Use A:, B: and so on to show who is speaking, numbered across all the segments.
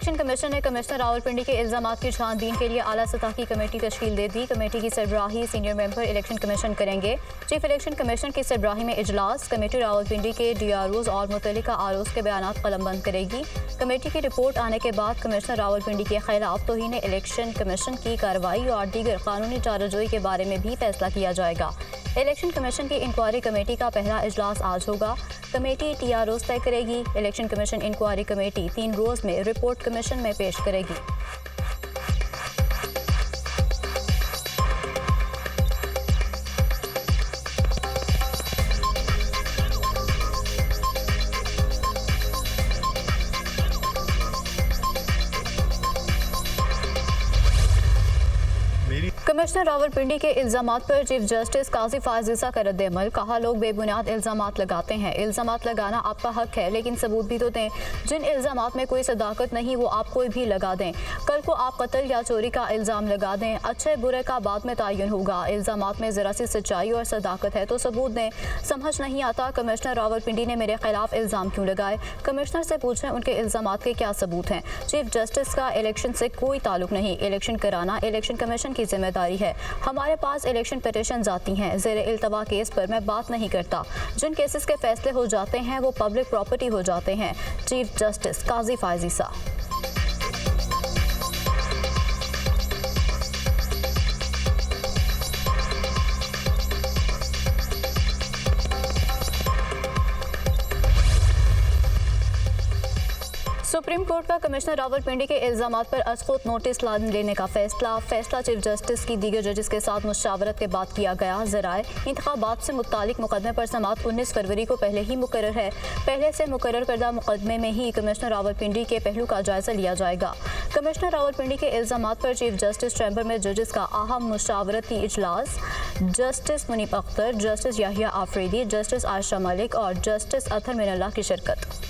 A: Election commission ने commissioner Rawalpindi के इल्जामात की छानबीन के लिए आला सतह की कमेटी तश्कील दे दी। कमेटी की सरबराही सीनियर मेंबर इलेक्शन कमीशन करेंगे। चीफ इलेक्शन कमीशन की सरबराही में इजलास। कमेटी रावलपिंडी के DROs और मुतल्लिका आरओस के बयानात कलमबंद करेगी। कमेटी की रिपोर्ट आने के बाद कमिश्नर रावलपिंडी के खिलाफ तौहीन इलेक्शन कमीशन की कार्रवाई और दीगर कानूनी चाराजोई के बारे में भी फैसला किया जाएगा। इलेक्शन कमीशन की इंक्वायरी कमेटी का पहला इजलास आज होगा। कमेटी TROs तय करेगी। इलेक्शन कमीशन इंक्वायरी कमेटी 3 रोज में रिपोर्ट कमीशन में पेश करेगी। कमिश्नर रावलपिंडी के इल्जामात पर चीफ जस्टिस काजी फायज ईसा का रद्द-ए-अमल। कहा, लोग बेबुनियाद इल्जामात लगाते हैं। इल्जामात लगाना आपका हक है, लेकिन सबूत भी तो दें। जिन इल्जामात में कोई सदाकत नहीं वो आप कोई भी लगा दें। कल को आप कत्ल या चोरी का इल्ज़ाम लगा दें, अच्छे बुरे का बाद में तयन होगा। इल्जामात में ज़रा सी सच्चाई और सदाकत है तो सबूत दें। समझ नहीं आता कमिश्नर रावलपिंडी ने मेरे खिलाफ इल्ज़ाम क्यों लगाए। कमिश्नर से पूछें उनके इल्जामात के क्या सबूत हैं। चीफ जस्टिस का इलेक्शन से कोई ताल्लुक नहीं। इलेक्शन कराना इलेक्शन कमीशन की जिम्मेदारी है। हमारे पास इलेक्शन पिटीशंस आती हैं। ज़ेरे इल्तवा केस पर मैं बात नहीं करता। जिन केसेस के फैसले हो जाते हैं वो पब्लिक प्रॉपर्टी हो जाते हैं। चीफ जस्टिस काजी फायज ईसा। सुप्रीम कोर्ट का कमिश्नर रावलपिंडी के इल्जामात पर अज़खुद नोटिस लेने का फैसला चीफ जस्टिस की दीगर जजेस के साथ मुशावरत के बाद किया गया। ज़राए इंतखाबात से मुतालिक मुकदमे पर समाअत 19 फरवरी को पहले ही मुकर्रर है। पहले से मुकर्रर करदा मुकदमे में ही कमिश्नर रावलपिंडी के पहलू का जायजा लिया जाएगा। कमिश्नर रावलपिंडी के इल्जामात पर चीफ जस्टिस चैम्बर में जजेस का अहम मुशावरती इजलास। Justice Munib Akhtar, justice Yahya Afridi, justice Ayesha Malik और जस्टिस अतहर मिनल्लाह की शिरकत।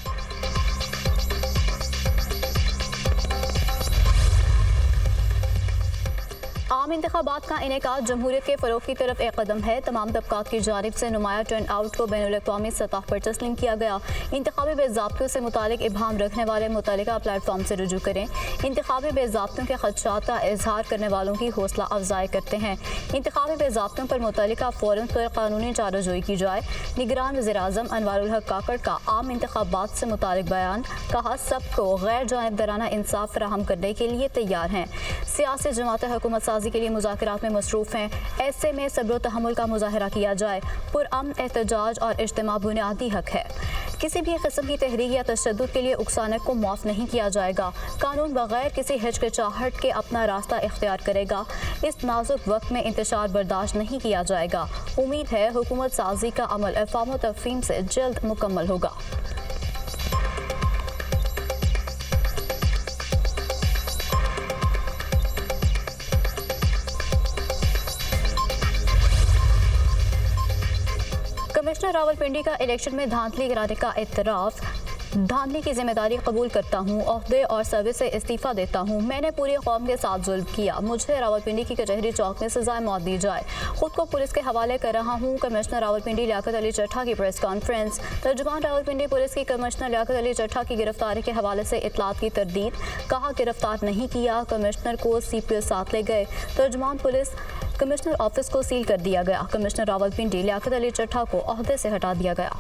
A: आम इंतखाबात का इनेकाद जमहूरियत के फ़रोग़ की तरफ एक कदम है। तमाम तबकात की जानिब से नुमाया टर्न आउट को बैनुल-अक़वामी सतह पर तस्लीम किया गया। इंतखाबी बेज़ाब्तों से मुतालिक इबहाम रखने वाले मुतल्लिका प्लेटफॉर्म से रुजू करें। इंतखाबी बेज़ाब्तों के खदशात का इजहार करने वालों की हौसला अफजाई करते हैं। इंतखाबी बेज़ाब्तों पर मुतल्लिका फ़ौरन पर कानूनी चाराजोई की जाए। निगरान वज़ीर-ए-आज़म अनवारुल हक काकड़ का आम इंतखाबात से मुतालिक बयान। कहा, सबको गैर जानिबदाराना इंसाफ फराहम करने के लिए तैयार हैं। सियासी जमातें हुकूमत साजी के लिए मुज़ाकरात में मसरूफ़ हैं। ऐसे में सब्र तहम्मुल का मुज़ाहरा किया जाए। पुरअमन एहतजाज और इज्तिमा बुनियादी हक है। किसी भी किस्म की तहरीक या तशद्दुद के लिए उकसाने को माफ़ नहीं किया जाएगा। कानून बगैर किसी हिचकिचाहट के अपना रास्ता इख्तियार करेगा। इस नाजुक वक्त में इंतशार बर्दाश्त नहीं किया जाएगा। उम्मीद है हुकूमत साजी का अमल अफ़वाम व तफ़हीम से जल्द मुकम्मल होगा। कमिश्नर रावलपिंडी का इलेक्शन में धांधली कराने का इतराफ़। धांधली की जिम्मेदारी कबूल करता हूँ। ओहदे और सर्विस से इस्तीफ़ा देता हूँ। मैंने पूरी कौम के साथ जुल्म किया। मुझे रावलपिंडी की कचहरी चौक में सज़ाए मौत दी जाए। खुद को पुलिस के हवाले कर रहा हूँ। कमिश्नर रावलपिंडी लियाकत अली चट्ठा की प्रेस कॉन्फ्रेंस। तर्जुमान रावलपिंडी पुलिस की कमिश्नर लियाकत अली चट्ठा की गिरफ्तारी के हवाले से इतलात की तरदीद। कहा, गिरफ्तार नहीं किया। कमिश्नर को CPO साथ ले गए। तर्जुमान पुलिस कमिश्नर ऑफिस को सील कर दिया गया। कमिश्नर रावलपिंडी लियाकत अली चट्ठा को ओहदे से हटा दिया गया।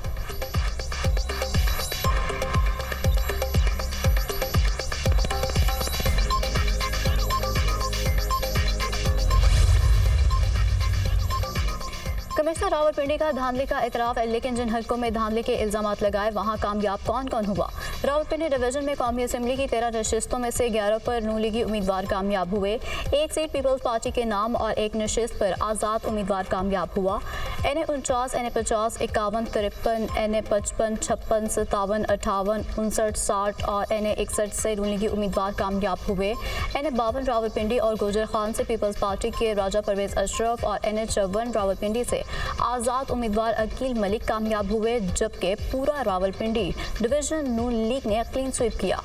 A: कमिश्नर रावलपिंडी का धांधली का इतराफ़, लेकिन जिन हल्कों में धांधली के इल्ज़ामात लगाए वहाँ कामयाब कौन कौन हुआ। रावलपिंडी डिवीजन में कौमी असम्बली की 13 नशिस्तों में से 11 पर नून लीगी उम्मीदवार कामयाब हुए। एक सीट पीपल्स पार्टी के नाम और एक नशिस्त पर आज़ाद उम्मीदवार कामयाब हुआ। NA 49, NA 50, 51, 53, NA 55, 56, 57, 58, 59, 60 और NA 61 से नून लीगी उम्मीदवार कामयाब हुए। NA 52 रावलपिंडी और गुजर खान से पीपल्स पार्टी के राजा परवेज़ अशरफ और NA 54 रावलपिंडी से आज़ाद उम्मीदवार अकील मलिक कामयाब हुए, जबकि पूरा रावलपिंडी डिवीजन नून लीग ने क्लीन स्वीप किया।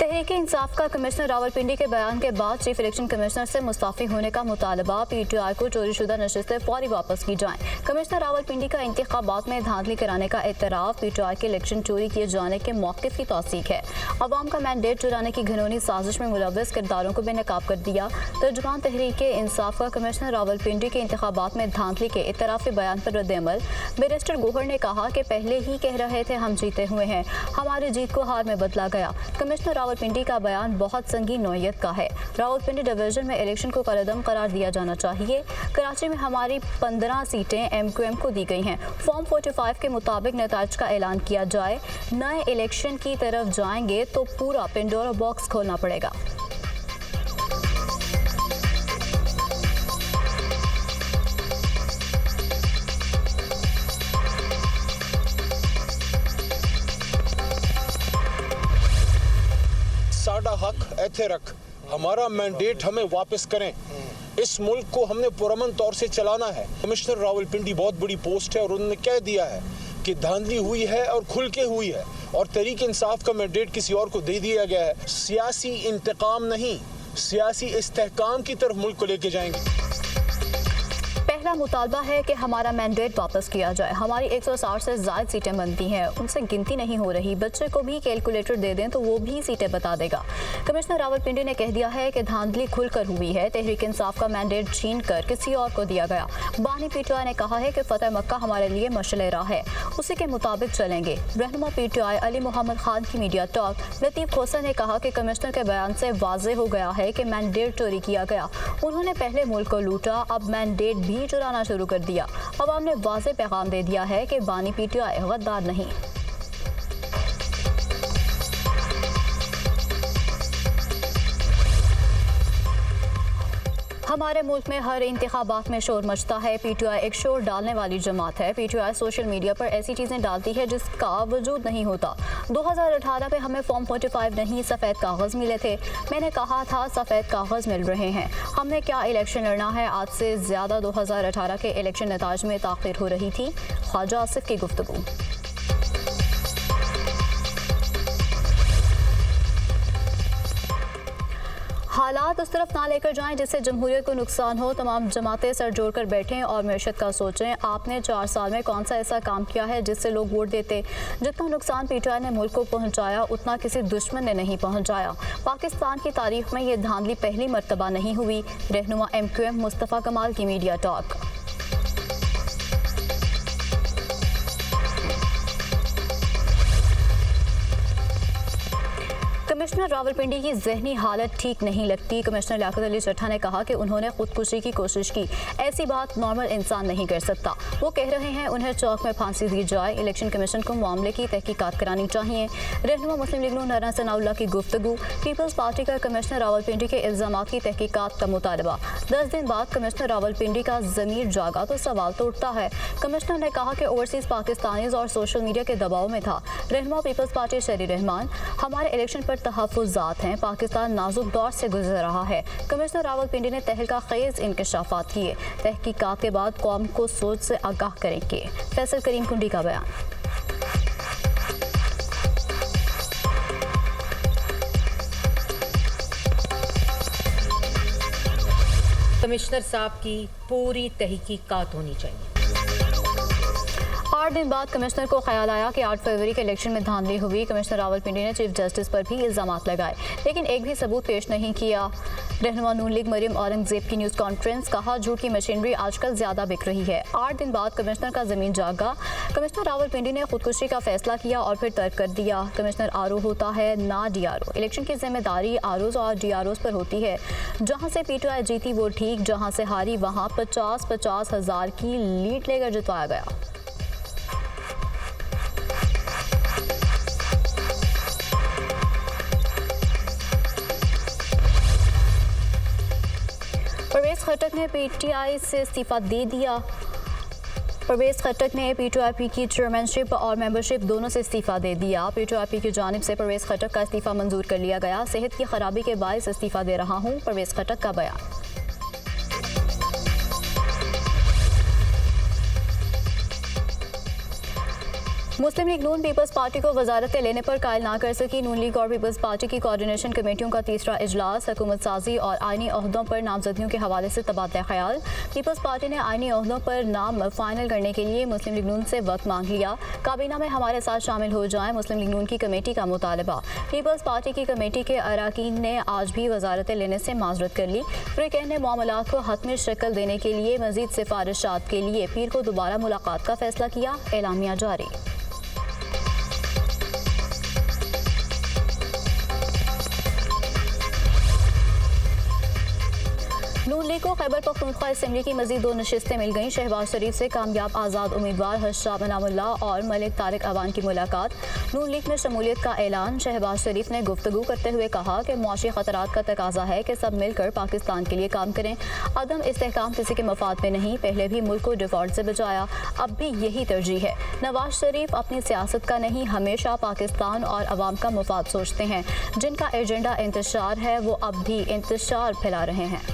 A: तहरीक इंसाफ का कमिश्नर रावलपिंडी के बयान के बाद चीफ इलेक्शन कमिश्नर से मुस्ताफी होने का मुतालबा। पीटीआई को चोरीशुदा नशिस्तें फौरी वापस की जाएं। कमिश्नर रावलपिंडी का इंतखाबात में धांधली कराने का एतराफ़। पीटीआई के इलेक्शन चोरी किए जाने के मौक़िफ़ की तौसीक है। अवाम का मैंडेट चुराने की घिनौनी साजिश में मुलव्वस किरदारों को बेनकाब कर दिया। तर्जुमान तहरीक इंसाफ का कमिश्नर रावलपिंडी के इंतखाबात में धांधली के एतराफ़ी बयान पर रद्द-ए-अमल। बैरिस्टर गोहर ने कहा कि पहले ही कह रहे थे हम जीते हुए हैं, हमारी जीत को हार में बदला गया। कमिश्नर रावलपिंडी का बयान बहुत संगीन नौइयत का है। रावलपिंडी डिवीजन में इलेक्शन को कलअदम करार दिया जाना चाहिए। कराची में हमारी 15 सीटें एमक्यूएम को दी गई हैं। फॉर्म 45 के मुताबिक नताइज का ऐलान किया जाए। नए इलेक्शन की तरफ जाएंगे तो पूरा पेंडोरा बॉक्स खोलना पड़ेगा।
B: साडा हक ऐथे रख, हमारा मैंडेट हमें वापस करें। इस मुल्क को हमने पुरअमन तौर से चलाना है। कमिश्नर रावलपिंडी बहुत बड़ी पोस्ट है और उन्होंने कह दिया है कि धांधली हुई है और खुल के हुई है और तहरीक इंसाफ का मैंडेट किसी और को दे दिया गया है। सियासी इंतकाम नहीं, सियासी इस्तेहकाम की तरफ मुल्क को लेके जाएंगे।
A: पहला मुतालबा है कि हमारा मैंडेट वापस किया जाए। हमारी 160 से ज़्यादा सीटें बनती हैं, उनसे गिनती नहीं हो रही। बच्चे को भी कैलकुलेटर दे दें तो वो भी सीटें बता देगा। कमिश्नर रावलपिंडी ने कह दिया है कि धांधली खुलकर हुई है। तहरीक इंसाफ का मैंडेट छीन कर किसी और को दिया गया। बानी पीटीआई ने कहा है कि फतेह मक्का हमारे लिए मशअल राह है, उसी के मुताबिक चलेंगे। रहनुमा पीटीआई अली मोहम्मद खान की मीडिया टॉक लतीफ़ खोसा ने कहा कि कमिश्नर के बयान से वाज़े हो गया है कि मैंडेट चोरी किया गया। उन्होंने पहले मुल्क को लूटा, अब मैंडेट भी चुराना शुरू कर दिया। अवाम ने वाज़े पैगाम दे दिया है कि बानी पीटीआई गद्दार नहीं। हमारे मुल्क में हर इंतखाबात में शोर मचता है। पीटीआई एक शोर डालने वाली जमात है। पीटीआई सोशल मीडिया पर ऐसी चीज़ें डालती है जिसका वजूद नहीं होता। 2018 में हमें फॉर्म 45 नहीं सफ़ेद कागज़ मिले थे। मैंने कहा था सफ़ेद कागज़ मिल रहे हैं। हमने क्या इलेक्शन लड़ना है। आज से ज़्यादा 2018 के इलेक्शन नताज में ताख़ीर हो रही थी। ख्वाजा आसिफ की गुफ्तगू। हालात उस तरफ ना लेकर जाएं जिससे जमहूरियत को नुकसान हो। तमाम जमातें सर जोड़कर बैठें और मैशत का सोचें। आपने 4 साल में कौन सा ऐसा काम किया है जिससे लोग वोट देते। जितना नुकसान पीटीआई ने मुल्क को पहुंचाया उतना किसी दुश्मन ने नहीं पहुंचाया। पाकिस्तान की तारीख में ये धांधली पहली मरतबा नहीं हुई। रहनुमा एमक्यूएम मुस्तफ़ा कमाल की मीडिया टॉक। कमिश्नर रावलपिंडी की जहनी हालत ठीक नहीं लगती। कमिश्नर लियाकत अली चट्टा ने कहा कि उन्होंने खुदकुशी की कोशिश की। ऐसी बात नॉर्मल इंसान नहीं कर सकता। वो कह रहे हैं उन्हें चौक में फांसी दी जाए। इलेक्शन कमीशन को मामले की तहकीकात करानी चाहिए। रहनुमा मुस्लिम लीग नून नारायण सनाउल्लाह की गुफ्तगू। पीपल्स पार्टी का कमिश्नर रावलपिंडी के इल्ज़ामात की तहकीकात का मुतालबा। 10 दिन बाद कमिश्नर रावलपिंडी का ज़मीर जागा तो सवाल तो उठता है। कमिश्नर ने कहा कि ओवरसीज़ पाकिस्तानीज़ और सोशल मीडिया के दबाव में था। रहनुमा पीपल्स पार्टी शरी रहमान, हमारे इलेक्शन पर तहफ़्फ़ुज़ात हैं। पाकिस्तान नाजुक दौर से गुजर रहा है। कमिश्नर रावलपिंडी ने तहलका खेज़ इंकशाफात किए। तहकीकात के बाद कौम को सोच से आगाह करेंगे। फैसल करीम कुंडी का बयान।
C: कमिश्नर साहब की पूरी तहकीकात होनी चाहिए।
A: 8 दिन बाद कमिश्नर को ख्याल आया कि 8 फरवरी के इलेक्शन में धांधली हुई। कमिश्नर रावलपिंडी ने चीफ जस्टिस पर भी इल्ज़ामात लगाए लेकिन एक भी सबूत पेश नहीं किया। रहनुमा नून लीग मरियम औरंगजेब की न्यूज़ कॉन्फ्रेंस। कहा झूठ की मशीनरी आजकल ज़्यादा बिक रही है। 8 दिन बाद कमिश्नर का ज़मीन जागा। कमिश्नर रावलपिंडी ने खुदकुशी का फैसला किया और फिर तर्क कर दिया। कमिश्नर आरओ होता है ना डीआरओ। इलेक्शन की जिम्मेदारी आरओज़ और डीआरओज़ पर होती है। जहाँ से पीटीआई जीती वो ठीक, जहाँ से हारी वहाँ 50-50 हज़ार की लीड लेकर जितवाया गया। परवेज़ खट्टक ने पीटीआई से इस्तीफ़ा दे दिया। परवेज़ खट्टक ने पीटीआई की चेयरमैनशिप और मेंबरशिप दोनों से इस्तीफ़ा दे दिया। पीटीआई की जानिब से परवेज़ खट्टक का इस्तीफ़ा मंजूर कर लिया गया। सेहत की खराबी के बायस इस्तीफ़ा दे रहा हूँ, परवेज़ खट्टक का बयान। मुस्लिम लीग नून पीपल्स पार्टी को वजारतें लेने पर कायल ना कर सकी। नून लीग और पीपल्स पार्टी की कोऑर्डिनेशन कमेटियों का तीसरा इजलास हुकूमत साजी और आईनी ओहदों पर नामजदगियों के हवाले से तबादला ख्याल। पीपल्स पार्टी ने आईनी ओहदों पर नाम फाइनल करने के लिए मुस्लिम लीग नून से वक्त मांग लिया। काबीना में हमारे साथ शामिल हो जाएं, मुस्लिम लीग नून की कमेटी का मुतालबा। पीपल्स पार्टी की कमेटी के अरकान ने आज भी वजारतें लेने से माजरत कर ली। फ्रीकैन ने मामलात को हतमी शक्ल देने के लिए मजीद सिफारिशात के लिए पीर को दोबारा मुलाकात का फैसला किया। एलामिया जारी। नून लीग को खैबर पख्तूनख्वा असेंबली की मजीद 2 नशिस्तें मिल गईं। शहबाज शरीफ से कामयाब आज़ाद उम्मीदवार हर्षा इनामुल्लाह और मलिक तारिक अवान की मुलाकात। नून लीग में शमूलियत का ऐलान। शहबाज शरीफ ने गुफ्तगू करते हुए कहा कि मुआशी खतरात का तकाजा है कि सब मिलकर पाकिस्तान के लिए काम करें। अदम इस्तेहकाम किसी के मफाद में नहीं, पहले भी मुल्क को डिफॉल्ट से बचाया, अब भी यही तरजीह है। नवाज शरीफ अपनी सियासत का नहीं, हमेशा पाकिस्तान और अवाम का मफाद सोचते हैं। जिनका एजेंडा इंतशार है वो अब भी इंतशार फैला रहे हैं।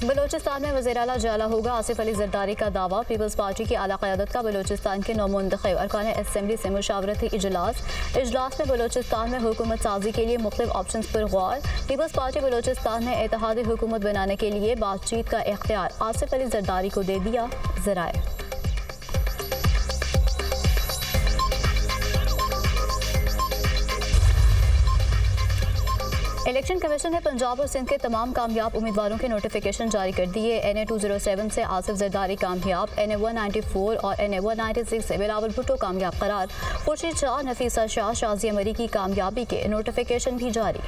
A: बलोचिस्तान में वज़ीर आला जाला होगा, आसिफ अली जरदारी का दावा। पीपल्स पार्टी की आला क़यादत का बलोचिस्तान के नौमुंतखब अरकान असेंबली से मुशावरती इजलास में बलोचिस्तान में हुकूमत साजी के लिए मुख्तलिफ ऑप्शन पर गौर। पीपल्स पार्टी बलोचिस्तान में इत्तेहादी हुकूमत बनाने के लिए बातचीत का इख्तियार आसिफ अली जरदारी को दे दिया। ज़राए इलेक्शन कमीशन ने पंजाब और सिंध के तमाम कामयाब उम्मीदवारों के नोटिफिकेशन जारी कर दिए। NA 207 से आसिफ जरदारी कामयाब, NA 194 और NA 196 से बिलावल भुट्टो कामयाब करार। खुर्शीद शाह, नफीसा शाह, शाजिया मरी की कामयाबी के नोटिफिकेशन भी जारी।